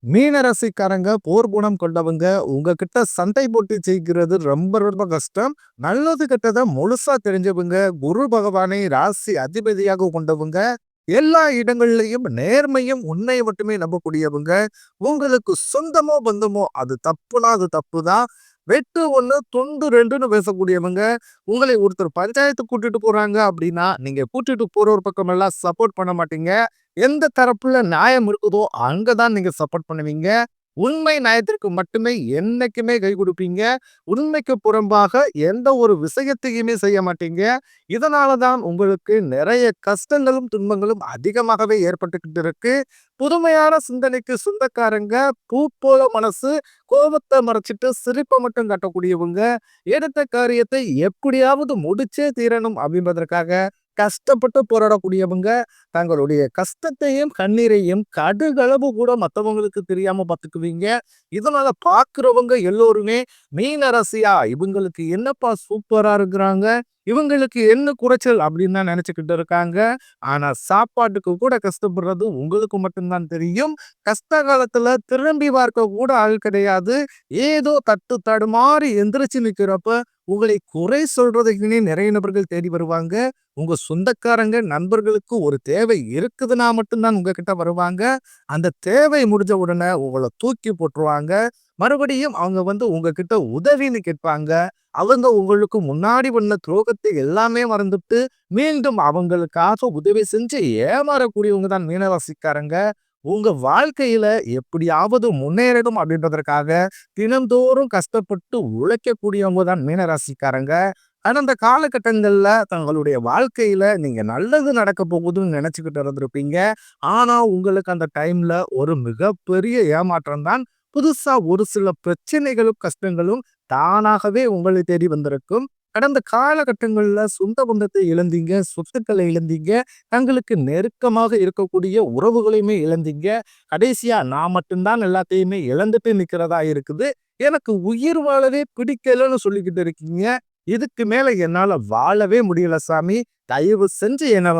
மீனராசிக்காரங்க போர் குணம் கொண்டவங்க. உங்ககிட்ட சண்டை போட்டு ஜெயிக்கிறது ரொம்ப ரொம்ப கஷ்டம். நல்லது கெட்டத முழுசா தெரிஞ்சவங்க. குரு பகவானை ராசி அதிபதியாக கொண்டவங்க. எல்லா இடங்கள்லயும் நேர்மையும், உண்மையை மட்டுமே நம்பக்கூடியவங்க. உங்களுக்கு சொந்தமோ, பந்தமோ அது தப்புனா அது தப்புதான். வெட்டு 1 துண்டு 2ன்னு பேசக்கூடியவங்க. உங்களை ஒருத்தர் பஞ்சாயத்துக்கு கூட்டிட்டு போறாங்க அப்படின்னா, நீங்க கூட்டிட்டு போற ஒரு பக்கமெல்லாம் சப்போர்ட் பண்ண மாட்டீங்க. எந்த தரப்புல நியாயம் இருக்குதோ, அங்க தான் நீங்க சப்போர்ட் பண்ணுவீங்க. உண்மை நியாயத்திற்கு மட்டுமே என்னைக்குமே கை குடுப்பீங்க. உண்மைக்கு புறம்பாக எந்த ஒரு விஷயத்தையுமே செய்ய மாட்டீங்க. இதனால தான் உங்களுக்கு நிறைய கஷ்டங்களும், துன்பங்களும் அதிகமாகவே ஏற்பட்டுக்கிட்டு இருக்கு. புதுமையான சிந்தனைக்கு சொந்தக்காரங்க, பூ போல மனசு, கோபத்த மறைச்சிட்டு சிரிப்ப மட்டும் காட்டக்கூடியவங்க. எடுத்த காரியத்தை எப்படியாவது முடிச்சே தீரணும் அப்படின்றதற்காக கஷ்டப்பட்டு போராடக்கூடியவங்க. தங்களுடைய கஷ்டத்தையும், கண்ணீரையும் கடுகளவு கூட மத்தவங்களுக்கு தெரியாம பார்த்துக்குவீங்க. இதனால பார்க்கிறவங்க எல்லோருமே மீன ராசியா இவங்களுக்கு என்னப்பா சூப்பரா இருக்கிறாங்க. இவங்களுக்கு என்ன குறைச்சல் அப்படின்னு தான் நினைச்சுக்கிட்டு இருக்காங்க. ஆனா சாப்பாட்டுக்கு கூட கஷ்டப்படுறது உங்களுக்கு மட்டும் தான் தெரியும். கஷ்ட காலத்துல திரும்பி பார்க்க கூட ஆள் கிடையாது. ஏதோ தட்டு தடுமாறி எந்திரிச்சு நிக்கிறப்ப உங்களை குறை சொல்றதுக்குன்னே நிறைய நபர்கள் தேடி வருவாங்க. உங்க சொந்தக்காரங்க, நண்பர்களுக்கு ஒரு தேவை இருக்குதுன்னா மட்டும்தான் உங்ககிட்ட வருவாங்க. அந்த தேவை முடிஞ்ச உடனே உங்கள தூக்கி போட்டுருவாங்க. மறுபடியும் அவங்க உங்ககிட்ட உதவின்னு கேட்பாங்க. அவங்க உங்களுக்கு முன்னாடி பண்ண துரோகத்தை எல்லாமே மறந்துட்டு, மீண்டும் அவங்களுக்காக உதவி செஞ்சு ஏமாறக்கூடியவங்க தான் மீனராசிக்காரங்க. உங்க வாழ்க்கையில எப்படியாவது முன்னேறணும் அப்படின்றதற்காக தினந்தோறும் கஷ்டப்பட்டு உழைக்கக்கூடியவங்க தான் மீனராசிக்காரங்க. கடந்த காலகட்டங்கள்ல தங்களுடைய வாழ்க்கையில நீங்க நல்லது நடக்க போகுதுன்னு நினைச்சுக்கிட்டு இருந்திருப்பீங்க. ஆனா உங்களுக்கு அந்த டைம்ல ஒரு மிகப்பெரிய ஏமாற்றம் தான். புதுசா ஒரு சில பிரச்சனைகளும், கஷ்டங்களும் தானாகவே உங்களை தேடி வந்திருக்கும். கடந்த காலகட்டங்கள்ல சொந்த பந்தத்தை இழந்தீங்க, சொத்துக்களை இழந்தீங்க, தங்களுக்கு நெருக்கமாக இருக்கக்கூடிய உறவுகளையுமே இழந்தீங்க. கடைசியா நான் மட்டும்தான் எல்லாத்தையுமே இழந்துட்டு நிக்கிறதா இருக்குது. எனக்கு உயிர் வாழவே பிடிக்கலன்னு சொல்லிக்கிட்டு இருக்கீங்க. இதுக்கு மேல என்னால வாழவே முடியல சாமி. தயவு செஞ்சு என்ன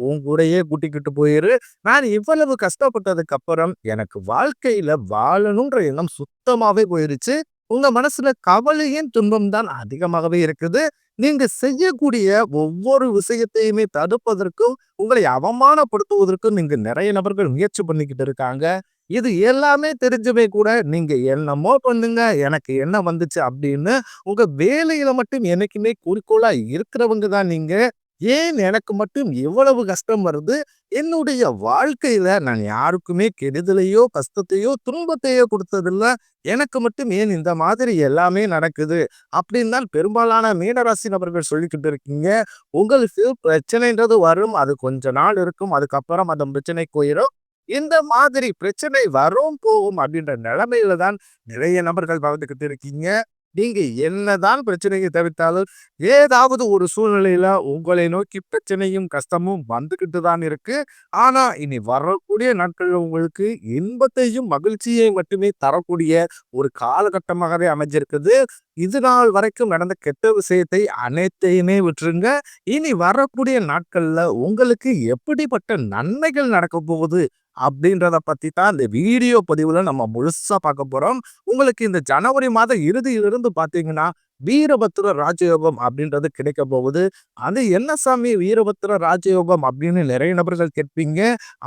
உன் கூடயே கூட்டிக்கிட்டு போயிரு. நான் இவ்வளவு கஷ்டப்பட்டதுக்கு அப்புறம் எனக்கு வாழ்க்கையில வாழணுன்ற எண்ணம் சுத்தமாவே போயிருச்சு. உங்க மனசுல கவலையும், துன்பம் தான் அதிகமாகவே இருக்குது. நீங்க செய்யக்கூடிய ஒவ்வொரு விஷயத்தையுமே தடுப்பதற்கும், உங்களை அவமானப்படுத்துவதற்கும் நீங்க நிறைய நபர்கள் முயற்சி பண்ணிக்கிட்டு இருக்காங்க. இது எல்லாமே தெரிஞ்சுமே கூட நீங்க என்னமோ பண்ணுங்க, எனக்கு என்ன வந்துச்சு அப்படின்னு உங்க வேலையில மட்டும் என்னைக்குமே குறிக்கோளா இருக்கிறவங்க தான் நீங்க. ஏன் எனக்கு மட்டும் இவ்வளவு கஷ்டம் வருது? என்னுடைய வாழ்க்கையில நான் யாருக்குமே கெடுதலையோ, கஷ்டத்தையோ, துன்பத்தையோ குடுத்ததில்ல. எனக்கு மட்டும் ஏன் இந்த மாதிரி எல்லாமே நடக்குது? அப்படின்னு தான் பெரும்பாலான மீனராசி நபர்கள் சொல்லிக்கிட்டு இருக்கீங்க. உங்களுக்கு பிரச்சனைன்றது வரும். அது கொஞ்ச நாள் இருக்கும். அதுக்கப்புறம் அந்த பிரச்சனை போயிரும். இந்த மாதிரி பிரச்சனை வரும், போகும் அப்படின்ற நிலைமையில தான் நிறைய நபர்கள் வாழ்ந்துகிட்டு இருக்கீங்க. நீங்க என்னதான் பிரச்சனையை தவிர்த்தாலும், ஏதாவது ஒரு சூழ்நிலையில உங்களை நோக்கி பிரச்சனையும், கஷ்டமும் வந்துகிட்டு தான் இருக்கு. ஆனா, இனி வரக்கூடிய நாட்கள்ல உங்களுக்கு இன்பத்தையும், மகிழ்ச்சியையும் மட்டுமே தரக்கூடிய ஒரு காலகட்டமாகவே அமைஞ்சிருக்குது. இது நாள் வரைக்கும் நடந்த கெட்ட விஷயத்தை அனைத்தையுமே விட்டுருங்க. இனி வரக்கூடிய நாட்கள்ல உங்களுக்கு எப்படிப்பட்ட நன்மைகள் நடக்க போகுது அப்படின்றத பத்தி தான் இந்த வீடியோ பதிவுல நம்ம முழுசா பார்க்க போறோம். உங்களுக்கு இந்த ஜனவரி மாத இறுதியிலிருந்து பார்த்தீங்கன்னா, வீரபத்திர ராஜயோகம் அப்படின்றது கிடைக்க போகுது. அது என்ன சாமி வீரபத்திர ராஜயோகம் அப்படின்னு நிறைய நபர்கள் கேட்பீங்க.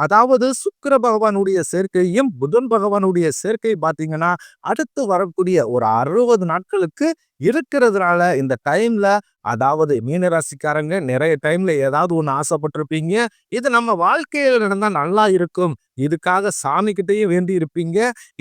அதாவது சுக்கிர பகவானுடைய சேர்க்கையும், புதன் பகவானுடைய சேர்க்கை பார்த்தீங்கன்னா, அடுத்து வரக்கூடிய ஒரு 60 நாட்களுக்கு இருக்கிறதுனால இந்த டைம்ல அதாவது மீனராசிக்காரங்க நிறைய டைம்ல ஏதாவது ஒண்ணு ஆசைப்பட்டிருப்பீங்க. இது நம்ம வாழ்க்கையில நடந்தா நல்லா இருக்கும். இதுக்காக சாமி கிட்டயும் வேண்டி இருப்பீங்க.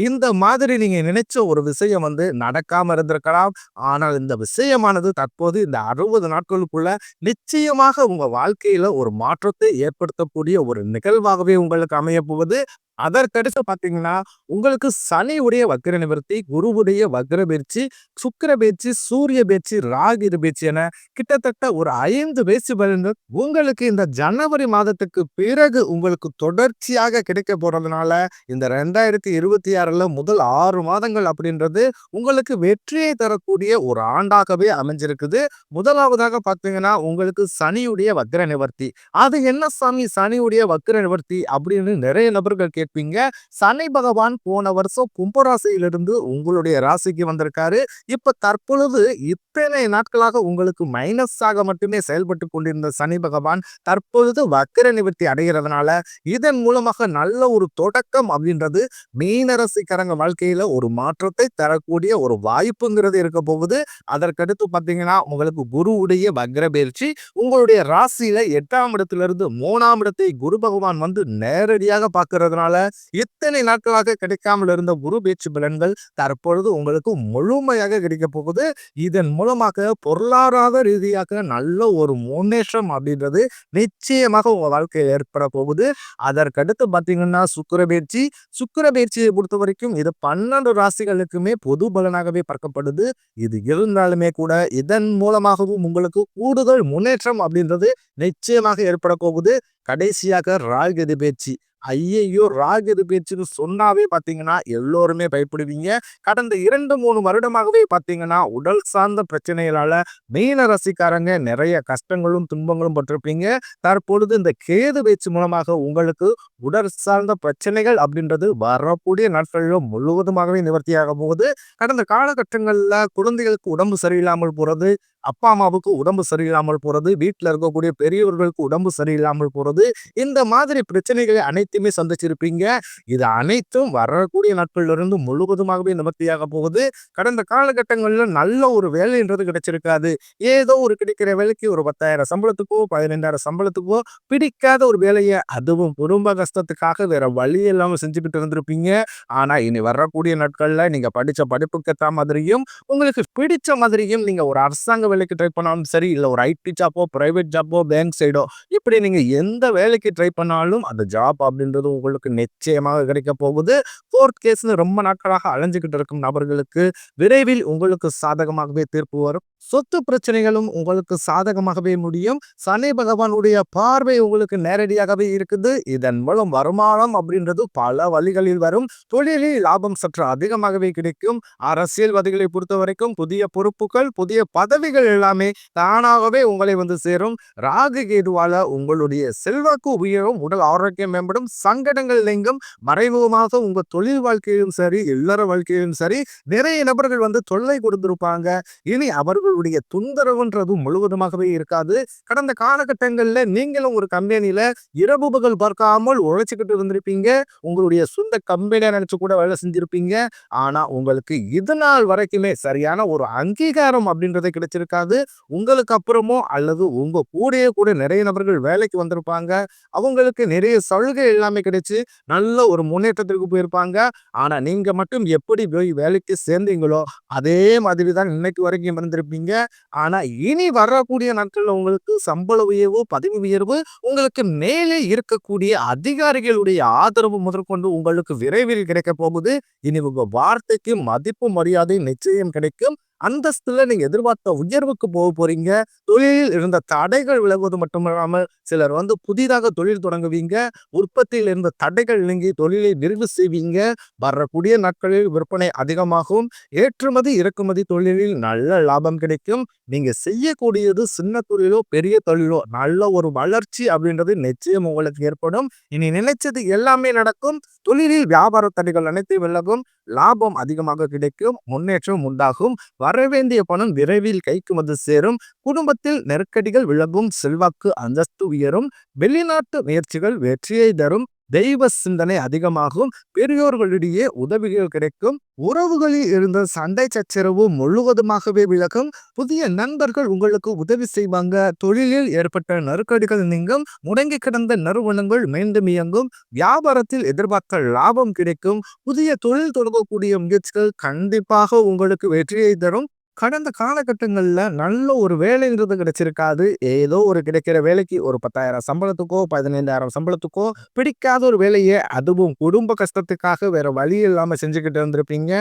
இந்த மாதிரி நீங்க நினைச்ச ஒரு விஷயம் நடக்காம இருந்திருக்கலாம். ஆனால் இந்த விஷயமானது தற்போது இந்த 60 நாட்களுக்குள்ள நிச்சயமாக உங்க வாழ்க்கையில ஒரு மாற்றத்தை ஏற்படுத்தக்கூடிய ஒரு நிகழ்வாகவே உங்களுக்கு அமைய போகுது. அதற்கடுத்து பார்த்தீங்கன்னா, உங்களுக்கு சனியுடைய வக்ர நிவர்த்தி, குருவுடைய வக்ர பயிற்சி, சுக்கிர பயிற்சி பேச்சு, சூரிய பேச்சு, ராகு பேச்சு என கிட்டத்தட்ட ஒரு 5 பேச்சு பலன்கள் உங்களுக்கு இந்த ஜனவரி மாதத்துக்கு பிறகு உங்களுக்கு தொடர்ச்சியாக கிடைக்க போறதுனால, இந்த 2026ல முதல் 6 மாதங்கள் அப்படின்றது உங்களுக்கு வெற்றியை தரக்கூடிய ஒரு ஆண்டாகவே அமைஞ்சிருக்குது. முதலாவதாக பார்த்தீங்கன்னா, உங்களுக்கு சனியுடைய வக்ர நிவர்த்தி. அது என்ன சாமி சனியுடைய வக்ர நிவர்த்தி அப்படின்னு நிறைய நபர்கள் கேட்பீங்க. சனி பகவான் போன வருஷம் கும்பராசியிலிருந்து உங்களுடைய ராசிக்கு வந்திருக்காரு. இப்ப தற்பொழுது இத்தனை நாட்களாக உங்களுக்கு மைனஸாக மட்டுமே செயல்பட்டு கொண்டிருந்த சனி பகவான் தற்பொழுது வக்ர நிவர்த்தி அடைகிறதுனால இதன் மூலமாக நல்ல ஒரு தொடக்கம் அப்படின்றது மீனராசிக்காரங்க வாழ்க்கையில ஒரு மாற்றத்தை தரக்கூடிய ஒரு வாய்ப்புங்கிறது இருக்க போகுது. அதற்கடுத்து பார்த்தீங்கன்னா உங்களுக்கு குருவுடைய வக்ர பயிற்சி உங்களுடைய ராசியில 8ஆம் இடத்திலிருந்து 3ஆம் இடத்தை குரு பகவான் வந்து நேரடியாக பார்க்கறதுனால இத்தனை நாட்களாக கிடைக்காமல் இருந்த குரு பேச்சு பலன்கள் தற்பொழுது உங்களுக்கு முழுமையாக கிடைக்க போகுது. இதன் மூலமாக பொருளாதார ரீதியாக நல்ல ஒரு முன்னேற்றம் அப்படின்றது நிச்சயமாக உங்க வாழ்க்கையில் ஏற்பட போகுது. அதற்கடுத்து பார்த்தீங்கன்னா சுக்கிர பயிற்சியை பொறுத்த வரைக்கும் இது 12 ராசிகளுக்குமே பொது பலனாகவே பார்க்கப்படுது. இது இருந்தாலுமே கூட இதன் மூலமாகவும் உங்களுக்கு கூடுதல் முன்னேற்றம் அப்படின்றது நிச்சயமாக ஏற்பட போகுது. கடைசியாக ராகு பயிற்சி. ஐயையோ! ராகு பயிற்சின்னு சொன்னாவே பார்த்தீங்கன்னா எல்லோருமே பயப்படுவீங்க. கடந்த 2, 3 வருடமாகவே பார்த்தீங்கன்னா உடல் சார்ந்த பிரச்சனைகளால மீன ராசிக்காரங்க நிறைய கஷ்டங்களும் துன்பங்களும் பட்டிருப்பீங்க. தற்பொழுது இந்த கேது பயிற்சி மூலமாக உங்களுக்கு உடல் சார்ந்த பிரச்சனைகள் அப்படின்றது வரக்கூடிய நாட்களிலும் முழுவதுமாகவே நிவர்த்தியாக போகுது. கடந்த காலகட்டங்கள்ல குழந்தைகளுக்கு உடம்பு சரியில்லாமல் போறது, அப்பா அம்மாவுக்கு உடம்பு சரியில்லாமல் போறது, வீட்டில் இருக்கக்கூடிய பெரியவர்களுக்கு உடம்பு சரியில்லாமல் போறது, இந்த மாதிரி பிரச்சனைகளை அனைத்துமே சந்திச்சிருப்பீங்க. இது அனைத்தும் வரக்கூடிய நாட்கள்ல இருந்து முழுவதுமாகவே நிவர்த்தியாக போகுது. கடந்த காலகட்டங்கள்ல நல்ல ஒரு வேலைன்றது கிடைச்சிருக்காது. ஏதோ ஒரு கிடைக்கிற வேலைக்கு ஒரு 10,000 சம்பளத்துக்கோ 15,000 சம்பளத்துக்கோ பிடிக்காத ஒரு வேலையை அதுவும் குடும்ப கஷ்டத்துக்காக வேற வழி இல்லாம செஞ்சுக்கிட்டு இருந்திருப்பீங்க. ஆனா இனி வரக்கூடிய நாட்கள்ல நீங்க படிச்ச படிப்புக்கு ஏற்ற மாதிரியும் உங்களுக்கு பிடிச்ச மாதிரியும் நீங்க ஒரு அரசாங்க வேலைக்கு ட்ரை பண்ணாலும் சரி, இல்ல ஒரு ஐடி ஜாப்போ, பிரைவேட் ஜாப்போ, பேங்க் சைடோ இப்படி நீங்க எந்த வேலைக்கு ட்ரை பண்ணாலும் அந்த ஜாப் அப்படின்றது உங்களுக்கு நிச்சயமாக கிடைக்க போகுது. கோர்ட் கேஸ்னு ரொம்ப நாட்களாக அலைஞ்சுக்கிட்டு இருக்கும் நபர்களுக்கு விரைவில் உங்களுக்கு சாதகமாகவே தீர்ப்பு வரும். சொத்து பிரச்சனைகளும் உங்களுக்கு சாதகமாகவே முடியும். சனி பகவானுடைய பார்வை உங்களுக்கு நேரடியாகவே இருக்குது. இதன் மூலம் வருமானம் அப்படின்றது பல வழிகளில் வரும். தொழிலில் லாபம் சற்று அதிகமாகவே கிடைக்கும். அரசியல்வாதிகளை பொறுத்த வரைக்கும் புதிய பொறுப்புகள், புதிய பதவிகள் எல்லாமே தானாகவே உங்களை வந்து சேரும். ராகு கேதுவால உங்களுடைய செல்வாக்கு உயரும், உடல் ஆரோக்கியம் மேம்படும், சங்கடங்கள் நீங்கும். மறைமுகமாக உங்க தொழில் வாழ்க்கையிலும் சரி, இல்லற வாழ்க்கையிலும் சரி நிறைய நபர்கள் வந்து தொல்லை கொடுத்திருப்பாங்க. இனி அவர்களுடைய தொந்தரவுன்றது முழுவதுமாகவே இருக்காது. கடந்த காலகட்டங்கள்ல நீங்களும் ஒரு கம்பெனியில இரவு பகல் பார்க்காமல் உழைச்சிக்கிட்டு இருந்திருப்பீங்க. உங்களுடைய சொந்த கம்பெனியா நினைச்சு கூட வேலை செஞ்சிருப்பீங்க. ஆனா உங்களுக்கு இது நாள் வரைக்குமே சரியான ஒரு அங்கீகாரம் அப்படின்றது கிடைச்சிருக்காது. உங்களுக்கு அப்புறமோ அல்லது உங்க கூடயே கூட நிறைய நபர்கள் வேலைக்கு வந்திருப்பாங்க. அவங்களுக்கு நிறைய சலுகை எல்லாமே கிடைச்சு நல்ல ஒரு முன்னேற்றத்திற்கு போயிருப்பாங்க. ஆனா நீங்க மட்டும் எப்படி போய் வேலைக்கு சேர்ந்தீங்களோ அதே மாதிரி தான் இன்னைக்கு வரைக்கும் இருந்திருப்பீங்க. ஆனா இனி வரக்கூடிய நாட்கள்ல உங்களுக்கு சம்பள உயர்வு, பதவி உயர்வு, உங்களுக்கு மேலே இருக்கக்கூடிய அதிகாரிகளுடைய ஆதரவு முதற்கொண்டு உங்களுக்கு விரைவில் கிடைக்க போகுது. இனி உங்க வார்த்தைக்கு மதிப்பு மரியாதை நிச்சயம் கிடைக்கும். அந்தஸ்துல நீங்க எதிர்பார்த்த உயர்வுக்கு போக போறீங்க. தொழிலில் இருந்த தடைகள் விலகுவது மட்டுமில்லாமல் சிலர் வந்து புதிதாக தொழில் தொடங்குவீங்க. உற்பத்தியில் இருந்த தடைகள் நீங்கி தொழிலை விரிவு செய்வீங்க. வரக்கூடிய நாட்களில் விற்பனை அதிகமாகும். ஏற்றுமதி இறக்குமதி தொழிலில் நல்ல லாபம் கிடைக்கும். நீங்க செய்யக்கூடியது சின்ன தொழிலோ பெரிய தொழிலோ நல்ல ஒரு வளர்ச்சி அப்படின்றது நிச்சயம் உங்களுக்கு ஏற்படும். இனி நினைச்சது எல்லாமே நடக்கும். தொழிலில் வியாபார தடைகள் அனைத்தும் விலகும். லாபம் அதிகமாக கிடைக்கும். முன்னேற்றம் உண்டாகும். வரவேண்டிய பணம் விரைவில் கைக்கு வந்து சேரும். குடும்பத்தில் நெருக்கடிகள் விலகும். செல்வாக்கு அந்தஸ்து உயரும். வெளிநாட்டு முயற்சிகள் வெற்றியை தரும். தெய்வ சிந்தனை அதிகமாகும். பெரியோர்களிடையே உதவிகள் கிடைக்கும். உறவுகளில் இருந்த சண்டை சச்சரவு முழுவதுமாகவே விலகும். புதிய நண்பர்கள் உங்களுக்கு உதவி செய்வாங்க. தொழிலில் ஏற்பட்ட நெருக்கடிகள் நீங்கும். முடங்கி கிடந்த நிறுவனங்கள் மீண்டும் இயங்கும். வியாபாரத்தில் எதிர்பார்த்த லாபம் கிடைக்கும். புதிய தொழில் தொடங்கக்கூடிய முயற்சிகள் கண்டிப்பாக உங்களுக்கு வெற்றியை தரும். கடந்த காலகட்டங்கள்ல நல்ல ஒரு வேலைன்றது கிடைச்சிருக்காது. ஏதோ ஒரு கிடைக்கிற வேலைக்கு ஒரு 10,000 சம்பளத்துக்கோ, 15,000 சம்பளத்துக்கோ பிடிக்காத ஒரு வேலைய அதுவும் குடும்ப கஷ்டத்துக்காக வேற வழி இல்லாம செஞ்சுக்கிட்டு இருந்திருப்பீங்க.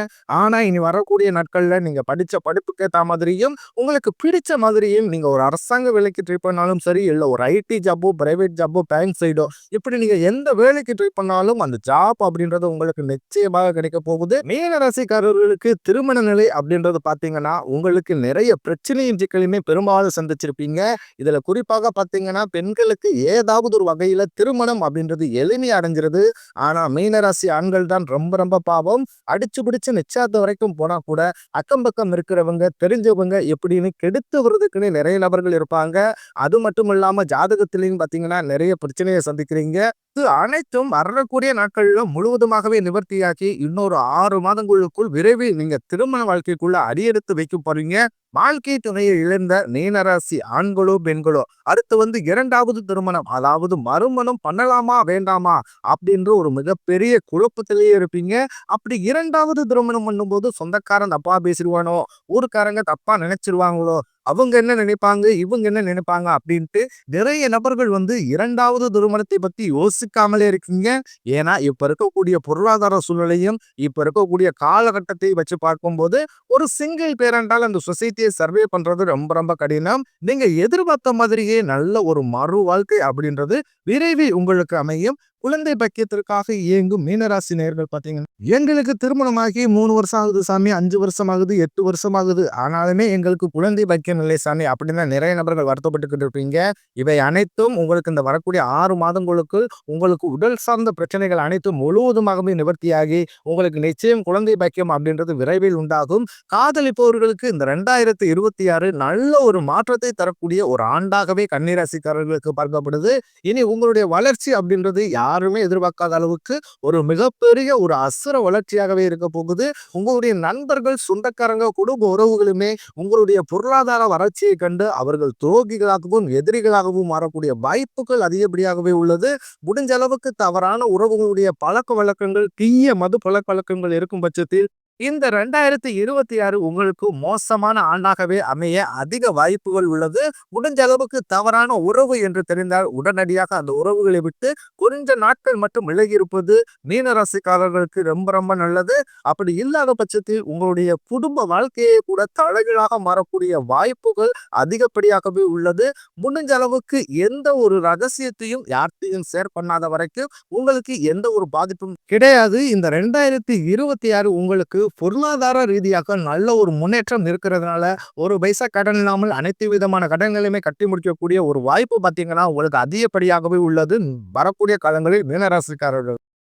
ஆனா, இனி வரக்கூடிய நாட்கள்ல நீங்க படிச்ச படிப்புக்கு ஏத்த மாதிரியும், உங்களுக்கு பிடிச்ச மாதிரியும் நீங்க ஒரு அரசாங்க வேலைக்கு ட்ரை பண்ணாலும் சரி, இல்ல ஒரு ஐடி ஜாப்போ, பிரைவேட் ஜாப்போ, பேங்க் சைடோ இப்படி நீங்க எந்த வேலைக்கு ட்ரை பண்ணாலும் அந்த ஜாப் அப்படின்றது உங்களுக்கு நிச்சயமாக கிடைக்க போகுது. மீன ராசிக்காரர்களுக்கு திருமண நிலை அப்படின்றது பார்த்தீங்கன்னா, உங்களுக்கு நிறைய பிரச்சனையும் சிக்கலையுமே பெரும்பாலும் சந்திச்சிருப்பீங்க. இதுல குறிப்பாக பார்த்தீங்கன்னா, பெண்களுக்கு ஏதாவது ஒரு வகையில திருமணம் அப்படின்றது எளிமையா அடைஞ்சிருது. ஆனா மீனராசி ஆண்கள் தான் ரொம்ப ரொம்ப பாவம். அடிச்சு பிடிச்சு நிச்சயதார்த்தம் வரைக்கும் போனா கூட, அக்கம் பக்கம் இருக்கிறவங்க, தெரிஞ்சவங்க எப்படின்னு கெடுத்து விடுறதுக்குன்னு நிறைய நபர்கள் இருப்பாங்க. அது மட்டும் இல்லாம ஜாதகத்திலயும் பார்த்தீங்கன்னா, நிறைய பிரச்சனைய சந்திக்கிறீங்க. இது அனைத்தும் வரக்கூடிய நாட்கள்ல முழுவதுமாகவே நிவர்த்தியாக்கி, இன்னொரு 6 மாதங்களுக்குள் விரைவில் நீங்க திருமண வாழ்க்கைக்குள்ள அடியெடுத்து வைக்க போறீங்க. வாழ்க்கை துணையை இழந்த மீனராசி ஆண்களோ, பெண்களோ அடுத்து 2வது திருமணம், அதாவது மறுமணம் பண்ணலாமா? வேண்டாமா? அப்படின்ற ஒரு மிகப்பெரிய குழப்பத்திலேயே இருப்பீங்க. அப்படி 2வது திருமணம் பண்ணும்போது சொந்தக்காரன் தப்பா பேசிருவானோ? ஊர்க்காரங்க தப்பா நினைச்சிருவாங்களோ? அவங்க என்ன நினைப்பாங்க? இவங்க என்ன நினைப்பாங்க? அப்படின்ட்டு நிறைய நபர்கள் 2வது திருமணத்தை பத்தி யோசிக்காமலே இருக்கீங்க. ஏன்னா, இப்ப இருக்கக்கூடிய பொருளாதார சூழ்நிலையும், இப்ப இருக்கக்கூடிய காலகட்டத்தை வச்சு பார்க்கும்போது, ஒரு சிங்கிள் பேரண்டால் அந்த சொசைட்டியை சர்வே பண்றது ரொம்ப ரொம்ப கடினம். நீங்க எதிர்பார்த்த மாதிரியே நல்ல ஒரு மறு வாழ்க்கை அப்படின்றது விரைவில் உங்களுக்கு அமையும். குழந்தை பாக்கியத்திற்காக இயங்கும் மீனராசி நேயர்கள் பார்த்தீங்கன்னா, எங்களுக்கு திருமணமாகி 3 வருஷம் ஆகுது சாமி, 5 வருஷம் ஆகுது, 8 வருஷம் ஆகுது. ஆனாலுமே எங்களுக்கு குழந்தை பாக்கியம் இல்லை சாமி அப்படின்னு தான் நிறைய நபர்கள் வருத்தப்பட்டுக்கிட்டு இருப்பீங்க. இவை அனைத்தும் உங்களுக்கு இந்த வரக்கூடிய 6 மாதங்களுக்கு உங்களுக்கு உடல் சார்ந்த பிரச்சனைகள் அனைத்தும் முழுவதுமாகவே நிவர்த்தியாகி, உங்களுக்கு நிச்சயம் குழந்தை பாக்கியம் அப்படின்றது விரைவில் உண்டாகும். காதலிப்பவர்களுக்கு இந்த 2026 நல்ல ஒரு மாற்றத்தை தரக்கூடிய ஒரு ஆண்டாகவே கன்னிராசிக்காரர்களுக்கு பார்க்கப்படுது. இனி உங்களுடைய வளர்ச்சி அப்படின்றது யாருமே எதிர்பார்க்காத அளவுக்கு ஒரு மிகப்பெரிய ஒரு அசுர வளர்ச்சியாகவே இருக்க போகுது. உங்களுடைய நண்பர்கள், சொந்தக்காரங்க, குடும்ப உறவுகளுமே உங்களுடைய பொருளாதார வளர்ச்சியை கண்டு அவர்கள் துரோகிகளாகவும், எதிரிகளாகவும் மாறக்கூடிய வாய்ப்புகள் அதிகப்படியாகவே உள்ளது. முடிஞ்ச அளவுக்கு தவறான உறவுகளுடைய பழக்க வழக்கங்கள், தீய மது பழக்க வழக்கங்கள் இருக்கும் பட்சத்தில் இந்த 2026 உங்களுக்கு மோசமான ஆண்டாகவே அமைய அதிக வாய்ப்புகள் உள்ளது. முடிஞ்ச அளவுக்கு தவறான உறவு என்று தெரிந்தால் உடனடியாக அந்த உறவுகளை விட்டு கொஞ்ச நாட்கள் மட்டும் விலகி இருப்பது மீனராசிக்காரர்களுக்கு ரொம்ப ரொம்ப நல்லது. அப்படி இல்லாத பட்சத்தில் உங்களுடைய குடும்ப வாழ்க்கையை கூட தலைகீழாக மாறக்கூடிய வாய்ப்புகள் அதிகப்படியாகவே உள்ளது. முடிஞ்ச அளவுக்கு எந்த ஒரு ரகசியத்தையும் யார்கிட்டையும் ஷேர் பண்ணாத வரைக்கும் உங்களுக்கு எந்த ஒரு பாதிப்பும் கிடையாது. இந்த 2026 உங்களுக்கு பொருளாதார ரீதியாக நல்ல ஒரு முன்னேற்றம் இருக்கிறதுனால, ஒரு பைசா கடன் இல்லாமல் அனைத்து விதமான கடன்களையுமே கட்டி முடிக்கக்கூடிய ஒரு வாய்ப்பு பார்த்தீங்கன்னா, உங்களுக்கு அதிகப்படியாகவே உள்ளது வரக்கூடிய காலங்களில் மீனராசிக்காரர்கள்.